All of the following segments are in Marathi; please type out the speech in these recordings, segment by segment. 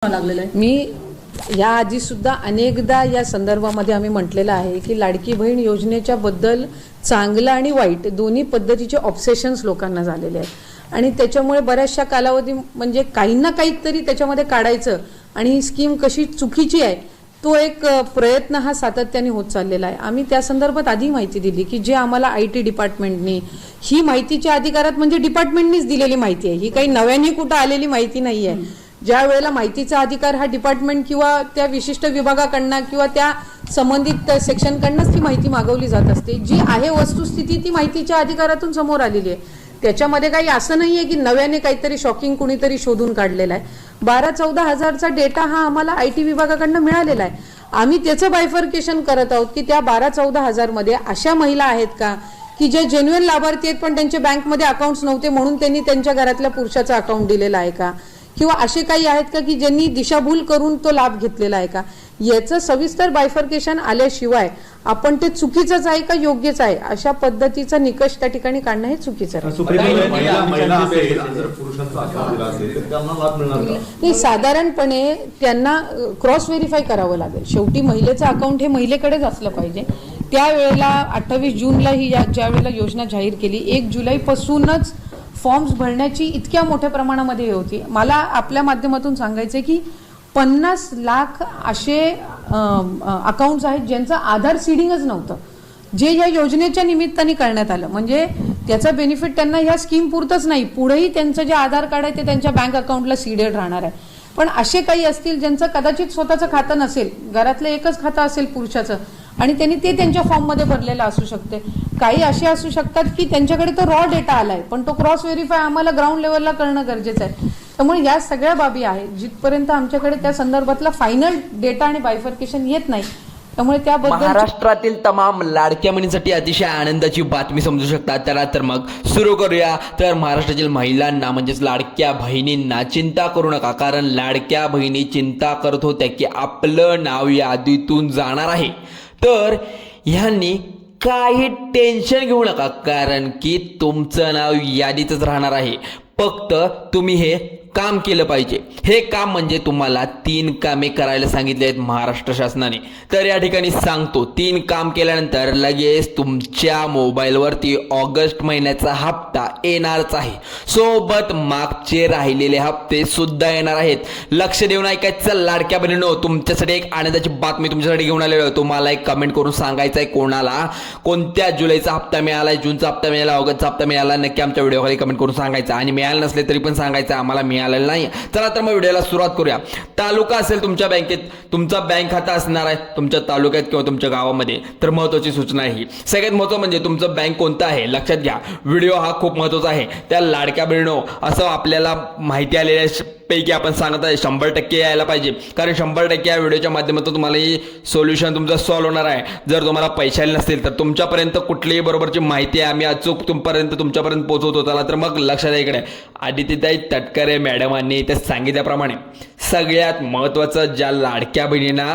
लागलेलं आहे। मी या आधी सुद्धा अनेकदा या संदर्भामध्ये आम्ही म्हटलेलं आहे की लाडकी बहीण योजनेच्या बद्दल चांगलं आणि वाईट दोन्ही पद्धतीचे ऑब्सेशन्स लोकांना झालेले आहेत आणि त्याच्यामुळे बऱ्याचशा कालावधी म्हणजे काही ना काहीतरी त्याच्यामध्ये काढायचं आणि ही स्कीम कशी चुकीची आहे तो एक प्रयत्न हा सातत्याने होत चाललेला आहे। आम्ही त्या संदर्भात आधी माहिती दिली की जे आम्हाला आयटी डिपार्टमेंटनी ही माहितीच्या अधिकारात म्हणजे डिपार्टमेंटनीच दिलेली माहिती आहे, ही काही नव्याने कुठं आलेली माहिती नाही आहे। ज्या वेळेला माहितीचा अधिकार हा डिपार्टमेंट किंवा त्या विशिष्ट विभागाकडनं किंवा त्या संबंधित सेक्शनकडनंच ती माहिती मागवली जात असते, जी आहे वस्तुस्थिती ती माहितीच्या अधिकारातून समोर आलेली आहे। त्याच्यामध्ये काही असं नाहीये की नव्याने काहीतरी शॉकिंग कुणीतरी शोधून काढलेला आहे। 12-14 हजारचा डेटा हा आम्हाला आयटी विभागाकडनं मिळालेला आहे। आम्ही त्याचं बायफर्केशन करत आहोत की त्या 12-14 हजार मध्ये अशा महिला आहेत का की जे जेन्युइन लाभार्थी आहेत पण त्यांचे बँकमध्ये अकाउंट्स नव्हते म्हणून त्यांनी त्यांच्या घरातल्या पुरुषाचं अकाउंट दिलेलं आहे का, किंवा असे काही आहेत का की ज्यांनी दिशाभूल करून तो लाभ घेतलेला आहे का, याचं सविस्तर बायफर्केशन आल्याशिवाय आपण ते चुकीचंच आहे का योग्यच आहे अशा पद्धतीचा निकष त्या ठिकाणी काढणं हे चुकीचं आहे। नाही, साधारणपणे त्यांना क्रॉस व्हेरीफाय करावं लागेल। शेवटी महिलेचं अकाउंट हे महिलेकडेच असलं पाहिजे। त्यावेळेला 28 जूनला ही ज्या वेळेला योजना जाहीर केली 1 जुलैपासूनच फॉर्म्स भरण्याची इतक्या मोठ्या प्रमाणामध्ये होती। मला आपल्या माध्यमातून सांगायचं की 50 लाख असे अकाउंट्स आहेत ज्यांचं आधार सीडिंगच नव्हतं, जे या योजनेच्या निमित्ताने करण्यात आलं। म्हणजे त्याचा बेनिफिट त्यांना ह्या स्कीम पुरतच नाही, पुढेही त्यांचं जे आधार कार्ड आहे ते त्यांच्या बँक अकाउंटला सीडेड राहणार आहे। पण असे काही असतील ज्यांचं कदाचित स्वतःचं खातं नसेल, घरातलं एकच खातं असेल पुरुषाचं आणि त्यांनी ते त्यांच्या फॉर्ममध्ये भरलेलं असू शकते। काही असे असू शकतात की त्यांच्याकडे तो रॉ डेटा आलाय पण तो क्रॉस व्हेरीफाय आम्हाला ग्राउंड लेवलला करणं गरजेचं आहे। त्यामुळे या सगळ्या बाबी आहेत जिथपर्यंत आमच्याकडे त्या संदर्भातला फायनल डेटा आणि बायफर्केशन येत नाही, त्यामुळे त्याबद्दल महाराष्ट्रातील तमाम लाडक्या बहिणींसाठी अतिशय आनंदाची बातमी समजू शकता। त्याला तर मग सुरू करूया। तर महाराष्ट्रातील महिलांना म्हणजेच लाडक्या बहिणींना चिंता करू नका, कारण लाडक्या बहिणी चिंता करत होत्या की आपलं नाव यादीतून जाणार आहे। तर ह्यांनी काही टेन्शन घेऊ नका, कारण की तुमचं नाव यादीतच राहणार आहे। फक्त तुम्ही हे काम केलं पाहिजे। हे काम म्हणजे तुम्हाला 3 कामे करायला सांगितले आहेत महाराष्ट्र शासनाने। तर या ठिकाणी सांगतो, 3 काम केल्यानंतर लगेच तुमच्या मोबाईलवरती ऑगस्ट महिन्याचा हप्ता येणारच आहे, सोबत मागचे राहिलेले हप्ते सुद्धा येणार आहेत। लक्ष देऊन ऐकायचं लाडक्या बहिणींनो, तुमच्यासाठी एक आनंदाची बातमी तुमच्यासाठी घेऊन आलेलो आहे। तुम्हाला एक कमेंट करून सांगायचं आहे कोणाला कोणत्या जुलैचा हप्ता मिळाला, जूनचा हप्ता मिळाला, ऑगस्टचा हप्ता मिळाला, नक्की आमच्या व्हिडिओखाली कमेंट करून सांगायचं। आणि मिळालं नसले तरी पण सांगायचं आम्हाला मिळालेलं नाही। चला तर मग व्हिडिओला सुरुवात करूया। तालुका असेल तुमच्या बँकेत, तुमचा बँक खाता असणार आहे तुमच्या तालुक्यात किंवा तुमच्या गावामध्ये, तर महत्त्वाची सूचना आहे ही। सगळ्यात महत्त्वाचं म्हणजे तुमचं बँक कोणतं आहे लक्षात घ्या। व्हिडिओ हा खूप महत्त्वाचा आहे। त्या लाडक्या बहिणींनो, असं आपल्याला माहिती आलेल्या पैकी आपण सांगत आहे 100% यायला पाहिजे, कारण 100% या व्हिडिओच्या माध्यमातून तुम्हाला ही सोल्युशन तुमचं सॉल्व्ह होणार आहे। जर तुम्हाला पैसे आले नसतील तर तुमच्यापर्यंत कुठलीही बरोबरची माहिती आहे आम्ही अचूक तुमच्यापर्यंत पोहोचवतो। चला तर मग लक्षात आहे इकडे आदित्यताई तटकरे मॅडमांनी इथे सांगितल्याप्रमाणे सगळ्यात महत्त्वाचं, ज्या लाडक्या बहिणींना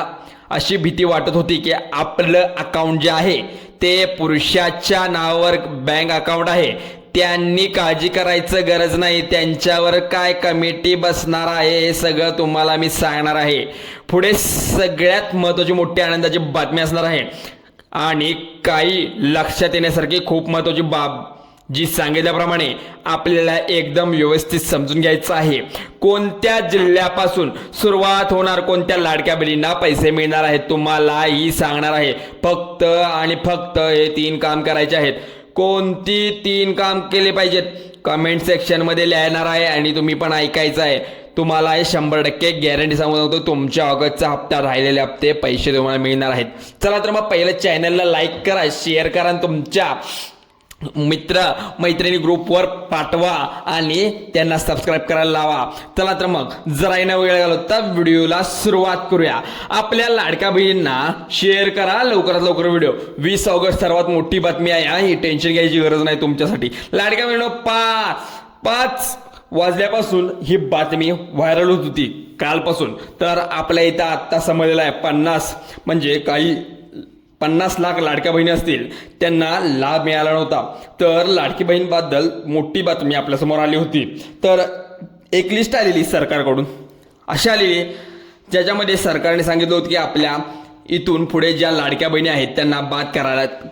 अशी भीती वाटत होती की आपलं अकाउंट जे आहे ते पुरुषाच्या नावावर बँक अकाउंट आहे, त्यांनी काळजी करायचं गरज नाही। त्यांच्यावर काय कमिटी बसणार आहे हे सगळं तुम्हाला मी सांगणार आहे। पुढे सगळ्यात महत्त्वाची मोठी आनंदाची बातमी असणार आहे आणि काही लक्षात येण्यासारखी खूप महत्त्वाची बाब जी सांगितल्याप्रमाणे आपल्याला एकदम व्यवस्थित समजून घ्यायचं आहे। कोणत्या जिल्ह्यापासून सुरुवात होणार, कोणत्या लाडक्या बहिणींना पैसे मिळणार आहेत तुम्हाला ही सांगणार आहे। फक्त आणि फक्त हे 3 काम करायचे आहेत। कोणती 3 काम केले पाहिजेत कमेंट सेक्शनमध्ये लिहिणार आहे आणि तुम्ही पण ऐकायचं आहे। तुम्हाला हे 100% गॅरंटी सांगू शकतो, तुमच्या ऑगस्टचा हप्ता राहिलेले हप्ते पैसे तुम्हाला मिळणार आहेत। चला तर मग पहिलं चॅनलला लाईक करा, शेअर करा, तुमच्या मित्र मैत्रिणी ग्रुपवर पाठवा आणि त्यांना सबस्क्राईब करायला लावा। चला तर मग जरा ना वेळ घालवता व्हिडिओला सुरुवात करूया। आपल्या लाडक्या बहिणींना शेअर करा लवकरात लवकर व्हिडिओ। 20 ऑगस्ट सर्वात मोठी बातमी आहे, ही टेन्शन घ्यायची गरज नाही तुमच्यासाठी। लाडक्या बहिणींनो, 5 वाजल्यापासून ही बातमी व्हायरल होत होती कालपासून। तर आपल्या इथं आत्ता समजलेलं आहे 50 म्हणजे काही 50 लाख लाडक्या बहिणी असतील त्यांना लाभ मिळाला नव्हता। तर लाडकी बहीणबद्दल मोठी बातमी आपल्यासमोर आली होती। तर एक लिस्ट आलेली सरकारकडून अशी आलेली ज्याच्यामध्ये सरकारने सांगितलं होतं की आपल्या इथून पुढे ज्या लाडक्या बहिणी आहेत त्यांना बाद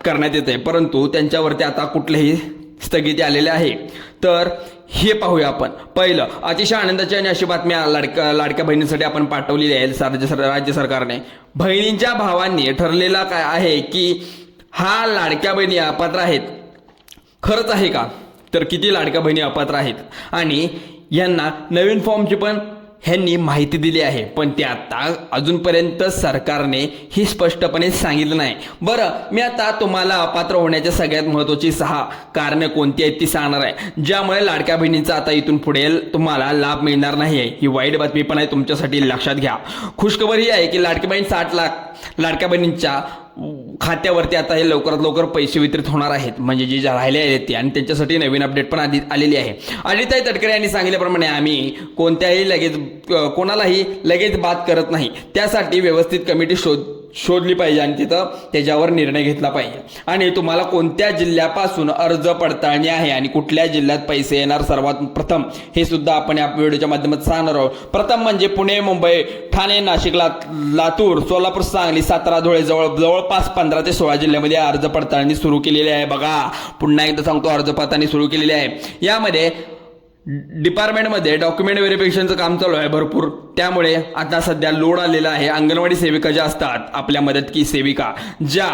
करण्यात येत आहे, परंतु त्यांच्यावरती आता कुठलेही स्थगिती आलेले आहे. तर हे पाहूया आपण. पहिलं, अतिशय आनंदाची आणि अशी बातम्या लाडक्या बहिणींसाठी आपण पाठवलेली आहे राज्य सरकारने. बहिणींच्या भावांनी ठरलेला काय आहे की हा लाडक्या बहिणी अपात्र आहेत. खरंच आहे का? तर किती लाडक्या बहिणी अपात्र आहेत आणि यांना नवीन फॉर्मची पण ह्यांनी माहिती दिली आहे, पण ते आता अजूनपर्यंत सरकारने ही स्पष्टपणे सांगितलं नाही. बरं, मी आता तुम्हाला अपात्र होण्याच्या सगळ्यात महत्त्वाची 6 कारणे कोणती आहेत ती सांगणार आहे, ज्यामुळे लाडक्या बहिणींचा आता इथून पुढे तुम्हाला लाभ मिळणार नाही आहे. ही वाईट बातमी पण आहे तुमच्यासाठी, लक्षात घ्या. खुशखबर ही आहे की लाडकी बहीण 60 लाख लाडक्या बहिणींच्या खात्यावरती आता हे लवकरात लवकर पैसे वितरित होणार आहेत, म्हणजे जे राहिले आहेत ते. आणि त्यांच्यासाठी नवीन अपडेट पण आलेली आहे. अनिताई तटकरे यांनी सांगितल्याप्रमाणे आम्ही कोणालाही लगेच बाद करत नाही. त्यासाठी व्यवस्थित कमिटी शोधली पाहिजे आणि तिथं त्याच्यावर निर्णय घेतला पाहिजे. आणि तुम्हाला कोणत्या जिल्ह्यापासून अर्ज पडताळणी आहे आणि कुठल्या जिल्ह्यात पैसे येणार सर्वात प्रथम हे सुद्धा आपण या व्हिडिओच्या माध्यमातून सांगणार आहोत. प्रथम म्हणजे पुणे, मुंबई, ठाणे, नाशिक, लातूर, सोलापूर, सांगली, सातारा, धुळे जवळपास 15 ते 16 जिल्ह्यामध्ये अर्ज पडताळणी सुरू केलेली आहे. बघा, पुन्हा एकदा सांगतो, अर्ज पडताळणी सुरू केलेली आहे. यामध्ये डिपार्टमेंटमध्ये डॉक्युमेंट व्हेरिफिकेशनचं काम चालू आहे भरपूर, त्यामुळे आता सध्या लोड आलेला आहे. अंगणवाडी सेविका ज्या असतात, आपल्या मदत की सेविका ज्या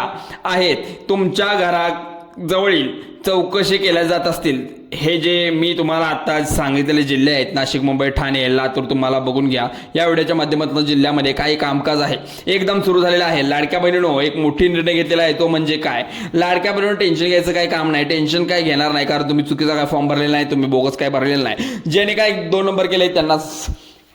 आहेत, तुमच्या घराजवळील चौकशी केल्या जात असतील. हे जे मी तुम्हाला आता सांगितलेले जिल्हे आहेत, नाशिक, मुंबई, ठाणे, लातूर, तुम्हाला बघून घ्या. या व्हिडिओच्या माध्यमातून जिल्ह्यामध्ये काही कामकाज आहे एकदम सुरू झालेलं आहे. लाडक्या बहिणीनो, एक मोठी निर्णय घेतलेला आहे, तो म्हणजे काय, लाडक्या बहिणीनो टेन्शन घ्यायचं काही काम नाही. टेन्शन काय घेणार नाही, कारण तुम्ही चुकीचा काय फॉर्म भरलेला नाही, तुम्ही बोगस काय भरलेला नाही. ज्याने काय 2 नंबर केले त्यांनाच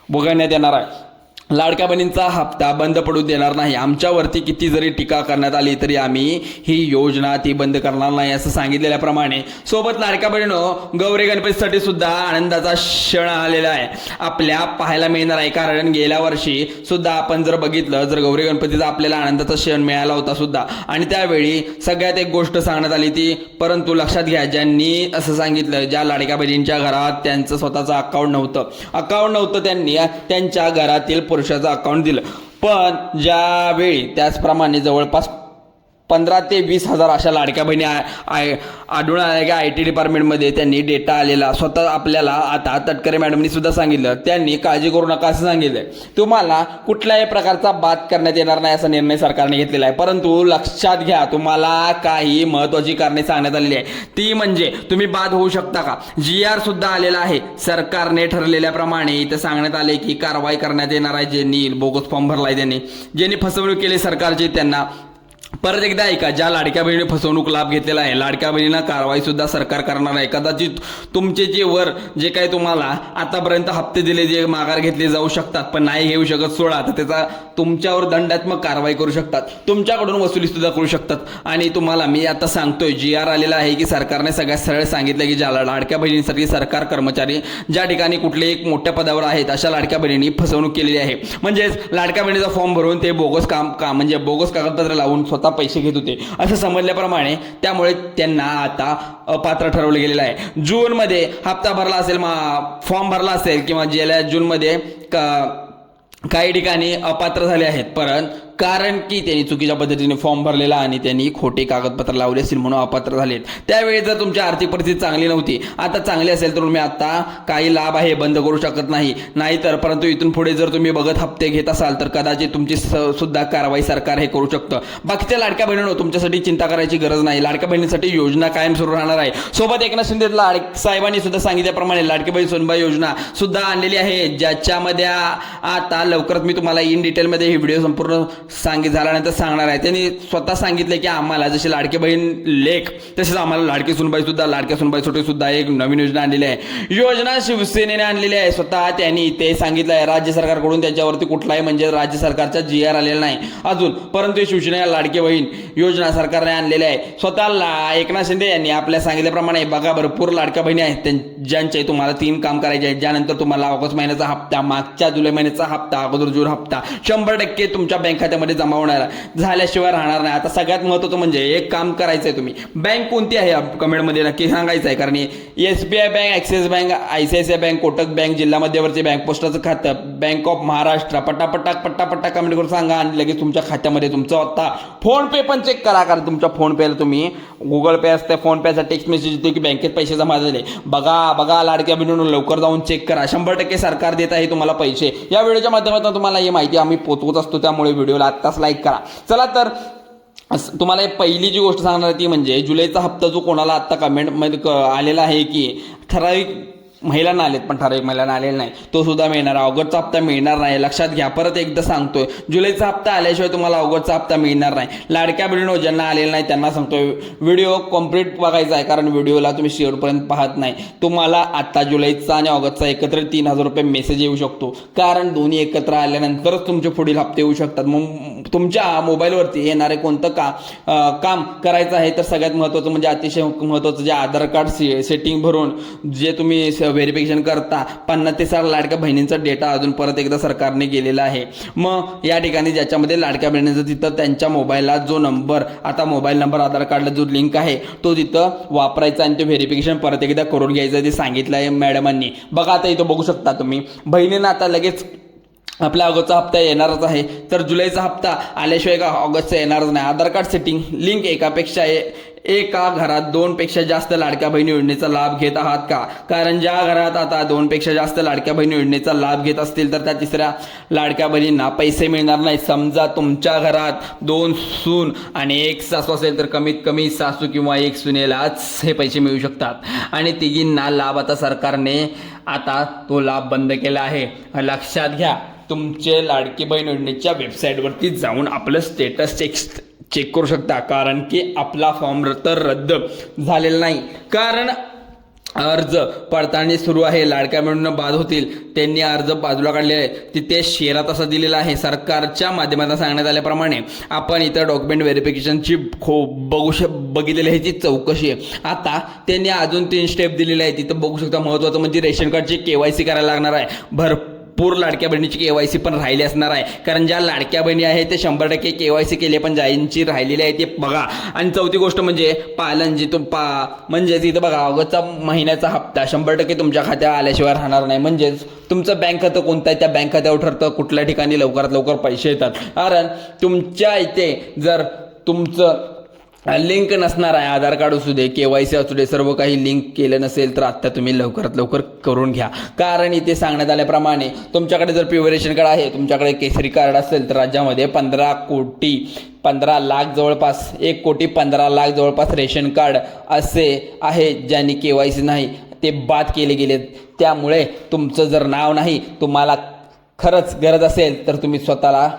भोगवण्यात येणार आहे. लाडक्या बहिणींचा हप्ता बंद पडू देणार नाही. आमच्यावरती किती जरी टीका करण्यात आली तरी आम्ही ही योजना ती बंद करणार नाही असं सांगितलेल्याप्रमाणे सोबत लाडक्या बहिणीनो, गौरी गणपतीसाठी सुद्धा आनंदाचा क्षण आलेला आहे आपल्या पाहायला मिळणार आहे. कारण गेल्या वर्षी सुद्धा आपण जर बघितलं, जर गौरी गणपतीचा आपल्याला आनंदाचा क्षण मिळाला होता सुद्धा, आणि त्यावेळी सगळ्यात एक गोष्ट सांगण्यात आली ती, परंतु लक्षात घ्या, ज्यांनी असं सांगितलं, ज्या लाडक्या बहिणींच्या घरात त्यांचं स्वतःचं अकाउंट नव्हतं त्यांनी त्यांच्या घरातील पुरुषाचं अकाउंट दिलं. पण ज्यावेळी त्याचप्रमाणे जवळपास 15 ते 20 हजार अशा लाडक्या बहिणी आढळून आल्या की IT डिपार्टमेंटमध्ये त्यांनी डेटा आलेला. स्वतः आपल्याला आता तटकरे मॅडमनी सुद्धा सांगितलं, त्यांनी काळजी करू नका असं सांगितलंय. तुम्हाला कुठल्याही प्रकारचा बाद करण्यात येणार नाही असा निर्णय सरकारने घेतलेला आहे. परंतु लक्षात घ्या, तुम्हाला काही महत्त्वाची कारणे सांगण्यात आलेली आहे. ती म्हणजे तुम्ही बाद होऊ शकता का. GR सुद्धा आलेला आहे. सरकारने ठरलेल्याप्रमाणे इथं सांगण्यात आले की कारवाई करण्यात येणार आहे. ज्यांनी बोगस फॉर्म भरलाय, ज्यांनी फसवणूक केली सरकारची, त्यांना परत एकदा ऐका, ज्या लाडक्या बहिणी फसवणूक लाभ घेतलेला आहे, लाडक्या बहिणींना कारवाई सुद्धा सरकार करणार आहे. कदाचित तुमचे जे काही तुम्हाला आतापर्यंत हप्ते दिले, जे माघार घेतले जाऊ शकतात, पण नाही घेऊ शकत 16, तर त्याचा तुमच्यावर दंडात्मक कारवाई करू शकतात, तुमच्याकडून वसुली सुद्धा करू शकतात. आणि तुम्हाला मी आता सांगतोय, GR आलेला आहे की सरकारने सगळ्यात सरळ सांगितलं की ज्या लाडक्या बहिणींसाठी सरकार कर्मचारी ज्या ठिकाणी कुठले एक मोठ्या पदावर आहेत, अशा लाडक्या बहिणींनी फसवणूक केलेली आहे. म्हणजेच लाडक्या बहिणीचा फॉर्म भरून ते बोगस म्हणजे बोगस कागदपत्र लावून स्वतः पैसे घेत होते असं समजल्याप्रमाणे, त्यामुळे त्यांना आता अपात्र ठरवलं गेलेलं आहे. जूनमध्ये हप्ता भरला असेल, फॉर्म भरला असेल, किंवा गेल्या जूनमध्ये काही ठिकाणी अपात्र झाले आहेत, परंतु कारण की त्यांनी चुकीच्या पद्धतीने फॉर्म भरलेला आणि त्यांनी खोटे कागदपत्र लावले असतील म्हणून अपात्र झालेत. त्यावेळी जर तुमची आर्थिक परिस्थिती चांगली नव्हती, आता चांगली असेल, तर तुम्ही आता काही लाभ आहे बंद करू शकत नाही तर परंतु इथून पुढे जर तुम्ही बघत हप्ते घेत असाल तर कदाचित तुमची सुद्धा कारवाई सरकार हे करू शकतं. बाकीच्या लाडक्या बहिणींनो, तुमच्यासाठी चिंता करायची गरज नाही. लाडक्या बहिणीसाठी योजना कायम सुरू राहणार आहे. सोबत एकनाथ शिंदे साहेबांनी सुद्धा सांगितल्याप्रमाणे लाडकी बहीण सोनबाई योजना सुद्धा आणलेली आहे, ज्याच्यामध्ये आता लवकरच मी तुम्हाला इन डिटेलमध्ये ही व्हिडिओ संपूर्ण झाल्यानंतर सांगणार आहे. त्यांनी स्वतः सांगितले की आम्हाला जशी लाडकी बहीण लेख, तसेच आम्हाला लाडकी सुनबाई सुद्धा एक नवीन योजना आणलेली आहे. योजना शिवसेनेने आणलेली आहे. स्वतः त्यांनी ते सांगितलं आहे. राज्य सरकारकडून त्याच्यावरती कुठलाही म्हणजे राज्य सरकारचा GR आलेला नाही अजून, परंतु शिवसेना लाडकी बहीण योजना सरकारने आणलेली आहे. स्वतः एकनाथ शिंदे यांनी आपल्या सांगितल्याप्रमाणे बघा, भरपूर लाडक्या बहिणी आहेत ज्यांचे तुम्हाला 3 काम करायचे आहेत. ज्यानंतर तुम्हाला ऑगस्ट महिन्याचा हप्ता, मागच्या जुलै महिन्याचा हप्ता, अगोदर जून हप्ता 100% तुमच्या बँक खात्यामध्ये खात्यामध्ये जमा होणार आहे, झाल्याशिवाय राहणार नाही. आता सगळ्यात महत्त्वाचं म्हणजे एक काम करायचं आहे, तुम्ही बँक कोणती आहे कमेंटमध्ये नक्की सांगायचं आहे. कारण SBI bank, axis bank, ICICI bank, Kotak bank, जिल्हा मध्यवर्ती बँक, पोस्टाचं खातं, बँक ऑफ महाराष्ट्र, पट्टा कमेंट करून सांगा आणि लगेच तुमच्या खात्यामध्ये तुमचं आता फोनपे पण चेक करा. कारण तुमच्या फोनपेला तुम्ही गुगल पे असते, फोनपेचा टेक्स्ट मेसेज येतो की बँकेत पैसे जमा झाले. बघा लाडक्या बहिणींनो, लवकर जाऊन चेक करा. 100% सरकार देत आहे तुम्हाला पैसे. या व्हिडिओच्या माध्यमातून तुम्हाला ही माहिती आम्ही पोहोचवत असतो, त्यामुळे व्हिडिओला आत्ताच लाईक करा. चला तर तुम्हाला पहिली जी गोष्ट सांगणार ती म्हणजे जुलैचा हप्ता जो कोणाला आत्ता कमेंटमध्ये आलेला आहे की ठराविक महिलांना आलेत पण ठराविक महिलांना आलेला नाही, तो सुद्धा मिळणार. ऑगस्टचा हप्ता मिळणार नाही, लक्षात घ्या. परत एकदा सांगतोय, जुलैचा हप्ता आल्याशिवाय तुम्हाला ऑगस्टचा हप्ता मिळणार नाही. लाडक्या बहिणींनो, ज्यांना आलेला नाही त्यांना सांगतोय व्हिडिओ कम्प्लीट बघायचा आहे, कारण व्हिडिओला तुम्ही शेवटपर्यंत पाहत नाही. तुम्हाला आता जुलैचा आणि ऑगस्टचा एकत्र 3,000 रुपये मेसेज येऊ शकतो, कारण दोन्ही एकत्र आल्यानंतरच तुमचे पुढील हप्ते येऊ शकतात. मग तुमच्या मोबाईलवरती येणारे कोणतं काम करायचं आहे तर सगळ्यात महत्त्वाचं म्हणजे अतिशय महत्त्वाचं जे आधार कार्ड सेटिंग भरून जे तुम्ही व्हेरिफिकेशन करता 50 ते 60 लाडक्या बहिणींचा डेटा अजून परत एकदा सरकारने गेलेला आहे. मग या ठिकाणी ज्याच्यामध्ये लाडक्या बहिणींचा तिथं त्यांच्या मोबाईलला जो नंबर, आता मोबाईल नंबर आधार कार्डला जो लिंक आहे तो तिथं वापरायचा आणि ते व्हेरिफिकेशन परत एकदा करून घ्यायचं ते सांगितलं आहे मॅडमांनी. बघा आता इथं बघू शकता तुम्ही, बहिणींना आता लगेच आपला ऑगस्टचा हप्ता येणारच आहे, तर जुलैचा हप्ता आल्याशिवाय का ऑगस्टचा येणारच नाही. आधार कार्ड सेटिंग लिंक एका घरात 2 पेक्षा जास्त लाडक्या बहिणी योजनेचा लाभ घेत आहात का? कारण ज्या घरात आता 2 पेक्षा जास्त लाडक्या बहिणी योजनेचा लाभ घेत असतील तर त्या तिसऱ्या लाडक्या बहिणींना पैसे मिळणार नाही. समजा तुमच्या घरात 2 सून आणि 1 सासू असेल तर कमीत कमी सासू किंवा 1 सुनेलाच हे पैसे मिळू शकतात आणि तिघींना लाभ आता सरकारने आता तो लाभ बंद केला आहे. लक्षात घ्या. तुमचे लाडकी बहीण योजनेच्या वेबसाईटवरती जाऊन आपलं स्टेटस चेक करू शकता, कारण की आपला फॉर्म तर रद्द झालेला नाही. कारण अर्ज पडताळणी सुरू आहे. लाडक्या बहिणींना बाद होतील त्यांनी अर्ज बाजूला काढलेले आहे, तिथे शेरात असं दिलेलं आहे. सरकारच्या माध्यमातून सांगण्यात आल्याप्रमाणे आपण इतर डॉक्युमेंट व्हेरिफिकेशनची बघितलेली आहे ती चौकशी आहे. आता त्यांनी अजून 3 स्टेप दिलेले आहे, तिथं बघू शकता. महत्त्वाचं म्हणजे रेशन कार्डची KYC करायला लागणार आहे. भरपूर लाडक्या बहिणीची KYC पण राहिली असणार आहे, कारण ज्या लाडक्या बहिणी आहेत ते 100% KYC केले, पण ज्यांची राहिलेली आहे ते बघा. आणि चौथी गोष्ट म्हणजे पालन जी म्हणजे इथं बघा, ऑगस्टचा महिन्याचा हप्ता 100% तुमच्या खात्यात आल्याशिवाय राहणार नाही. म्हणजेच तुमचं बँक खातं कोणतं आहे त्या बँक खात्यावर ठरतं कुठल्या ठिकाणी लवकरात लवकर पैसे येतात. कारण तुमच्या इथे जर तुमचं लिंक नसणार आहे, आधार कार्ड असू दे, KYC असू दे, सर्व काही लिंक केलं नसेल तर आत्ता तुम्ही लवकरात लवकर करून घ्या. कारण इथे सांगण्यात आल्याप्रमाणे तुमच्याकडे जर प्युअर रेशन कार्ड आहे, तुमच्याकडे केसरी कार्ड असेल तर राज्यामध्ये 15 लाख जवळपास 1,15 लाख जवळपास रेशन कार्ड असे आहे ज्यांनी KYC नाही ते बाद केले गेलेत. त्यामुळे तुमचं जर नाव नाही, तुम्हाला खरंच गरज असेल तर तुम्ही स्वतःला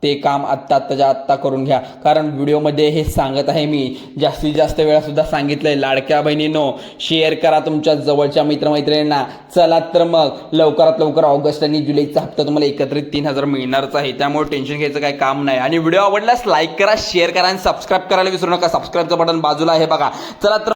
ते काम आत्ताच्या आत्ता करून घ्या. कारण व्हिडिओमध्ये हे सांगत आहे मी, जास्तीत जास्त वेळा सुद्धा सांगितलंय. लाडक्या बहिणींनो, शेअर करा तुमच्या जवळच्या मित्रमैत्रिणींना. चला तर मग लवकरात लवकर ऑगस्ट आणि जुलैचा हप्ता तुम्हाला एकत्रित 3,000 मिळणारच आहे, त्यामुळे टेन्शन घ्यायचं काही काम नाही. आणि व्हिडिओ आवडल्यास लाईक करा, शेअर करा आणि सबस्क्राईब करायला विसरू नका. सबस्क्राईबचं बटन बाजूला आहे बघा. चला तर